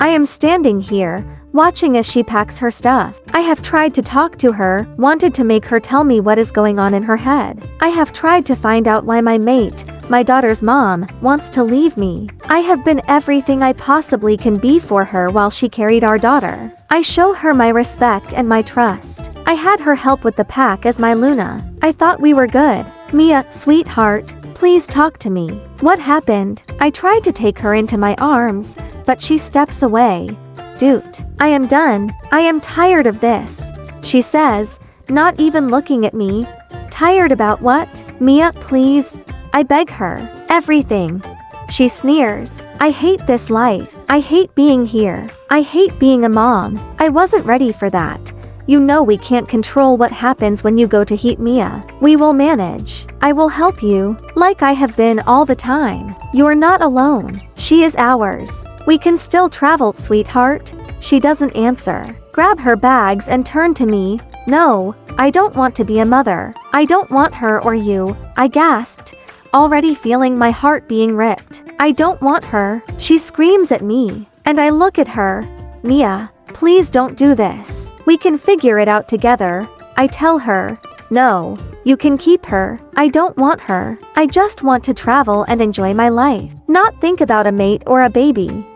I am standing here, watching as she packs her stuff. I have tried to talk to her, wanted to make her tell me what is going on in her head. I have tried to find out why my mate, my daughter's mom, wants to leave me. I have been everything I possibly can be for her while she carried our daughter. I show her my respect and my trust. I had her help with the pack as my Luna. I thought we were good. Mia, sweetheart, please talk to me. What happened? I tried to take her into my arms, but she steps away. Dude, I am done. I am tired of this, she says, not even looking at me. Tired about what? Mia, please. I beg her. Everything. She sneers. I hate this life. I hate being here. I hate being a mom. I wasn't ready for that. You know we can't control what happens when you go to heat Mia. We will manage. I will help you, like I have been all the time. You're not alone. She is ours. We can still travel, sweetheart. She doesn't answer. Grab her bags and turn to me. No, I don't want to be a mother. I don't want her or you, I gasped, already feeling my heart being ripped. I don't want her. She screams at me, and I look at her. Mia, please don't do this. We can figure it out together. I tell her. No, you can keep her. I don't want her. I just want to travel and enjoy my life, not think about a mate or a baby.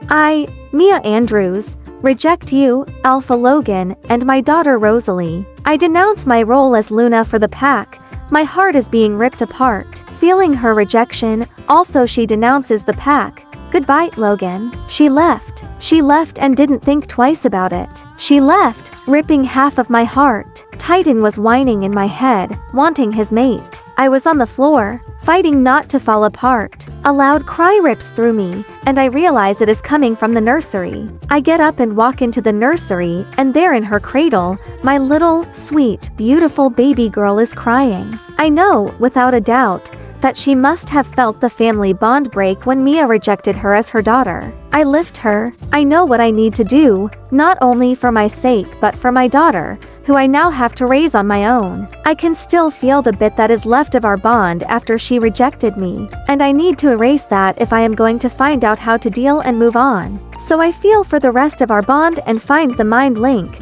Mia Andrews, reject you, Alpha Logan, and my daughter Rosalie. I denounce my role as Luna for the pack. My heart is being ripped apart. Feeling her rejection, also she denounces the pack. Goodbye, Logan. She left. She left and didn't think twice about it. She left, ripping half of my heart. Titan was whining in my head, wanting his mate. I was on the floor, fighting not to fall apart. A loud cry rips through me, and I realize it is coming from the nursery. I get up and walk into the nursery, and there in her cradle, my little, sweet, beautiful baby girl is crying. I know, without a doubt, that she must have felt the family bond break when Mia rejected her as her daughter. I lift her. I know what I need to do, not only for my sake but for my daughter, who I now have to raise on my own. I can still feel the bit that is left of our bond after she rejected me, and I need to erase that if I am going to find out how to deal and move on. So I feel for the rest of our bond and find the mind link.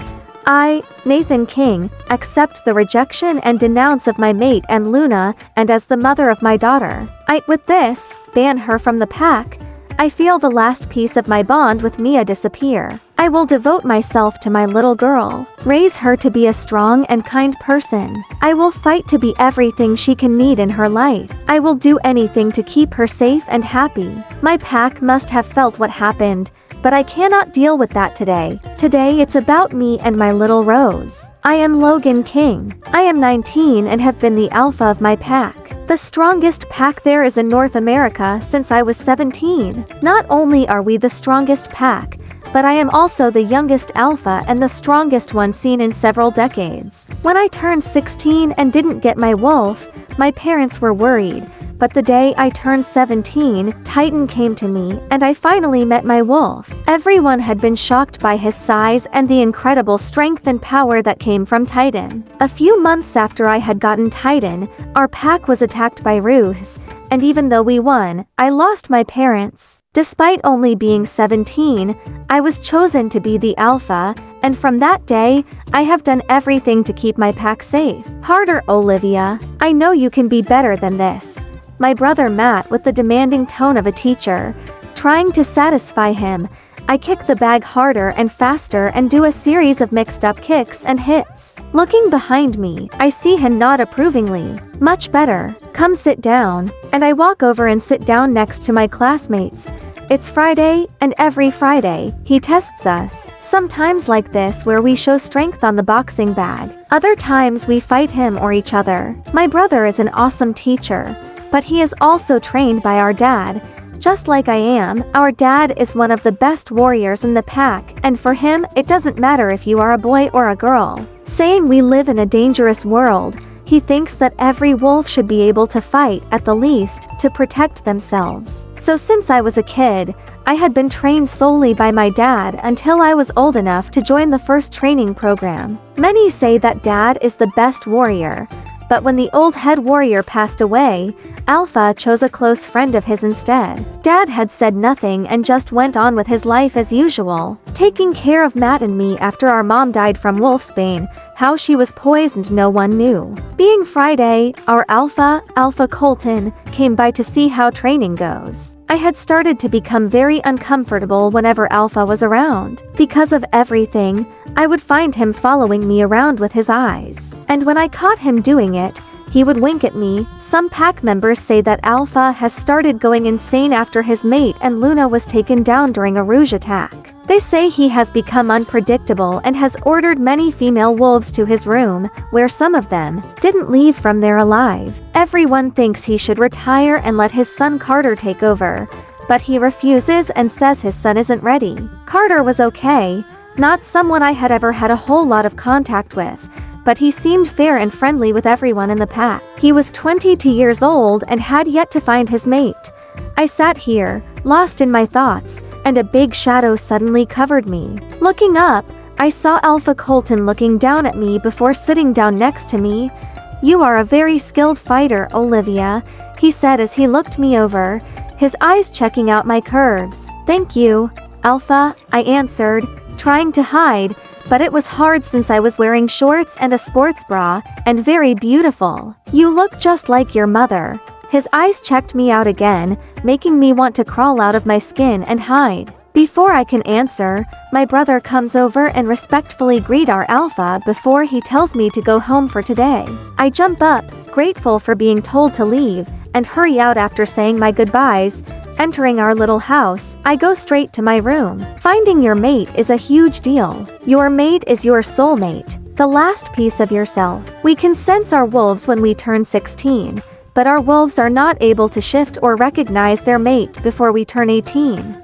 I, Nathan King, accept the rejection and denounce of my mate and Luna, and as the mother of my daughter, with this, ban her from the pack. I feel the last piece of my bond with Mia disappear. I will devote myself to my little girl, raise her to be a strong and kind person. I will fight to be everything she can need in her life. I will do anything to keep her safe and happy. My pack must have felt what happened, but I cannot deal with that today. Today it's about me and my little Rose. I am Logan King. I am 19 and have been the alpha of my pack. The strongest pack there is in North America since I was 17. Not only are we the strongest pack, but I am also the youngest alpha and the strongest one seen in several decades. When I turned 16 and didn't get my wolf, my parents were worried. But the day I turned 17, Titan came to me, and I finally met my wolf. Everyone had been shocked by his size and the incredible strength and power that came from Titan. A few months after I had gotten Titan, our pack was attacked by Ruse, and even though we won, I lost my parents. Despite only being 17, I was chosen to be the alpha, and from that day, I have done everything to keep my pack safe. Harder, Olivia. I know you can be better than this. My brother Matt with the demanding tone of a teacher. Trying to satisfy him, I kick the bag harder and faster and do a series of mixed up kicks and hits. Looking behind me, I see him nod approvingly. Much better. Come sit down. And I walk over and sit down next to my classmates. It's Friday, and every Friday, he tests us. Sometimes like this where we show strength on the boxing bag. Other times we fight him or each other. My brother is an awesome teacher, but he is also trained by our dad. Just like I am, our dad is one of the best warriors in the pack, and for him, it doesn't matter if you are a boy or a girl. Saying we live in a dangerous world, he thinks that every wolf should be able to fight, at the least, to protect themselves. So since I was a kid, I had been trained solely by my dad until I was old enough to join the first training program. Many say that dad is the best warrior. But when the old head warrior passed away, Alpha chose a close friend of his instead. Dad had said nothing and just went on with his life as usual, taking care of Matt and me after our mom died from wolfsbane. How she was poisoned no one knew. Being Friday, our Alpha Colton, came by to see how training goes. I had started to become very uncomfortable whenever Alpha was around. Because of everything, I would find him following me around with his eyes. And when I caught him doing it, he would wink at me. Some pack members say that Alpha has started going insane after his mate and Luna was taken down during a rouge attack. They say he has become unpredictable and has ordered many female wolves to his room, where some of them didn't leave from there alive. Everyone thinks he should retire and let his son Carter take over, but he refuses and says his son isn't ready. Carter was okay, not someone I had ever had a whole lot of contact with, but he seemed fair and friendly with everyone in the pack. He was 22 years old and had yet to find his mate. I sat here, lost in my thoughts, and a big shadow suddenly covered me. Looking up, I saw Alpha Colton looking down at me before sitting down next to me. "You are a very skilled fighter, Olivia," he said as he looked me over, his eyes checking out my curves. "Thank you, Alpha," I answered, trying to hide, but it was hard since I was wearing shorts and a sports bra, and very beautiful. "You look just like your mother." His eyes checked me out again, making me want to crawl out of my skin and hide. Before I can answer, my brother comes over and respectfully greets our Alpha before he tells me to go home for today. I jump up, grateful for being told to leave, and hurry out after saying my goodbyes. Entering our little house, I go straight to my room. Finding your mate is a huge deal. Your mate is your soulmate, the last piece of yourself. We can sense our wolves when we turn 16. But our wolves are not able to shift or recognize their mate before we turn 18.